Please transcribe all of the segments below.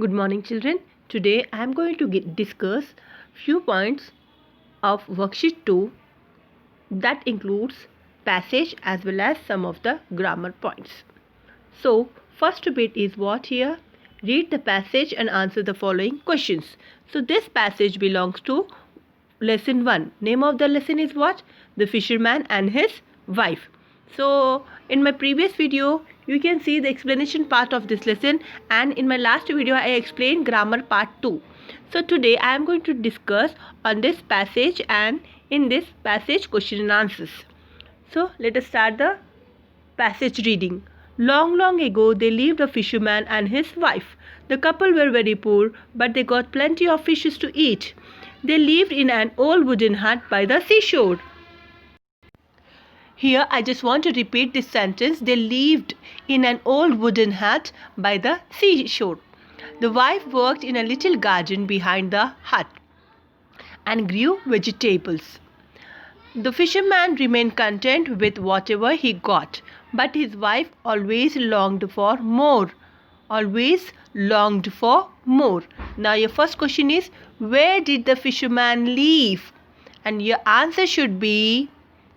Good morning, children. Today I am going to discuss few points of worksheet 2 that includes passage as well as some of the grammar points. So, first bit is what here? Read the passage and answer the following questions. So, this passage belongs to lesson 1. Name of the lesson is what? The fisherman and his wife. So in my previous video you can see the explanation part of this lesson, and in my last video I explained grammar part 2. So today I am going to discuss on this passage, and in this passage question and answers. So let us start the passage reading. Long, long ago there lived a fisherman and his wife. The couple were very poor, but they got plenty of fishes to eat. They lived in an old wooden hut by the seashore. Here I just want to repeat this sentence. They lived in an old wooden hut by the seashore. The wife worked in a little garden behind the hut and grew vegetables. The fisherman remained content with whatever he got, but his wife always longed for more. Always longed for more. Now your first question is, where did the fisherman live? And your answer should be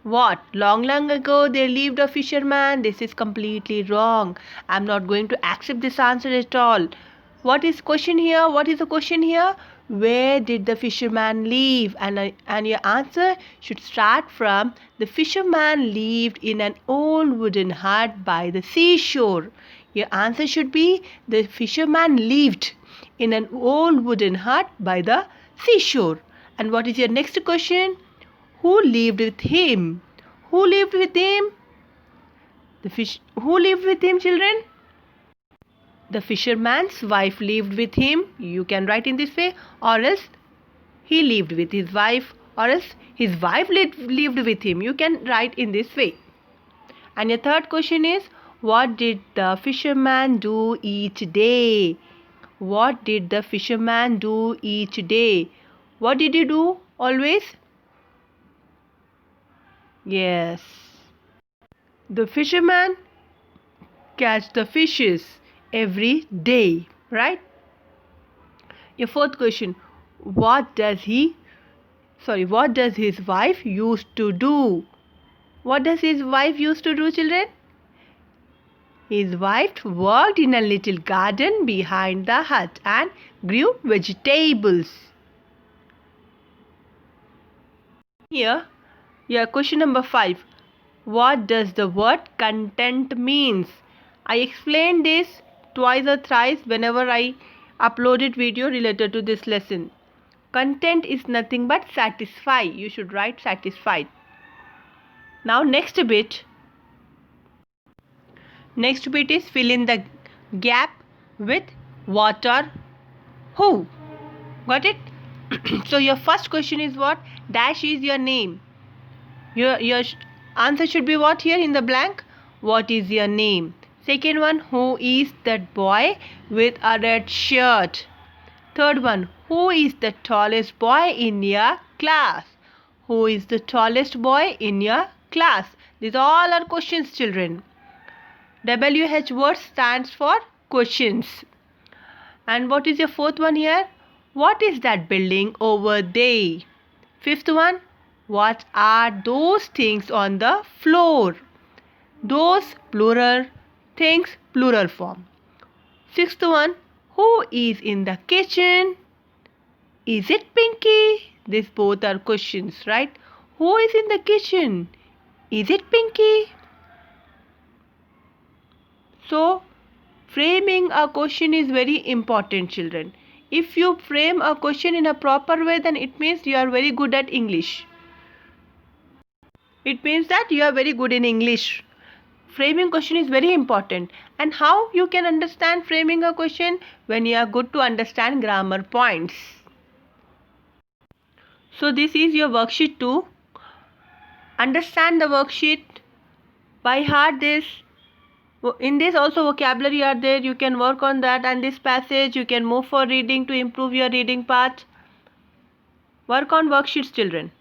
what? Long, long ago there lived a fisherman. This is completely wrong. I'm not going to accept this answer at all. What is question here? What is the question here? Where did the fisherman live? And your answer should start from the fisherman lived in an old wooden hut by the seashore. Your answer should be the fisherman lived in an old wooden hut by the seashore. And what is your next question? Who lived with him? Who lived with him? Who lived with him, children? The fisherman's wife lived with him. You can write in this way, or else he lived with his wife, or else his wife lived with him. You can write in this way. And your third question is, what did the fisherman do each day? What did the fisherman do each day? What did he do always? Yes. The fisherman catch the fishes every day, right? Your fourth question, what does his wife used to do? What does his wife used to do, children? His wife worked in a little garden behind the hut and grew vegetables. Here, question number 5. What does the word content means? I explained this twice or thrice whenever I uploaded video related to this lesson. Content is nothing but satisfy. You should write satisfied. Now next bit is fill in the gap with what or who. Got it? So your first question is what? Dash is your name. Your answer should be what here in the blank? What is your name? Second one, who is that boy with a red shirt? Third one, who is the tallest boy in your class? Who is the tallest boy in your class? These all are questions, children. WH word stands for questions. And what is your fourth one here? What is that building over there? Fifth one, what are those things on the floor? Those plural, things plural form. Sixth one, who is in the kitchen? Is it Pinky? These both are questions, right? Who is in the kitchen? Is it Pinky? So, framing a question is very important, children. If you frame a question in a proper way, then it means you are very good at English. It means that you are very good in English. Framing question is very important. And how you can understand framing a question? When you are good to understand grammar points. So this is your worksheet 2. Understand the worksheet. By heart this. In this also vocabulary are there. You can work on that, and this passage you can move for reading to improve your reading part. Work on worksheets, children.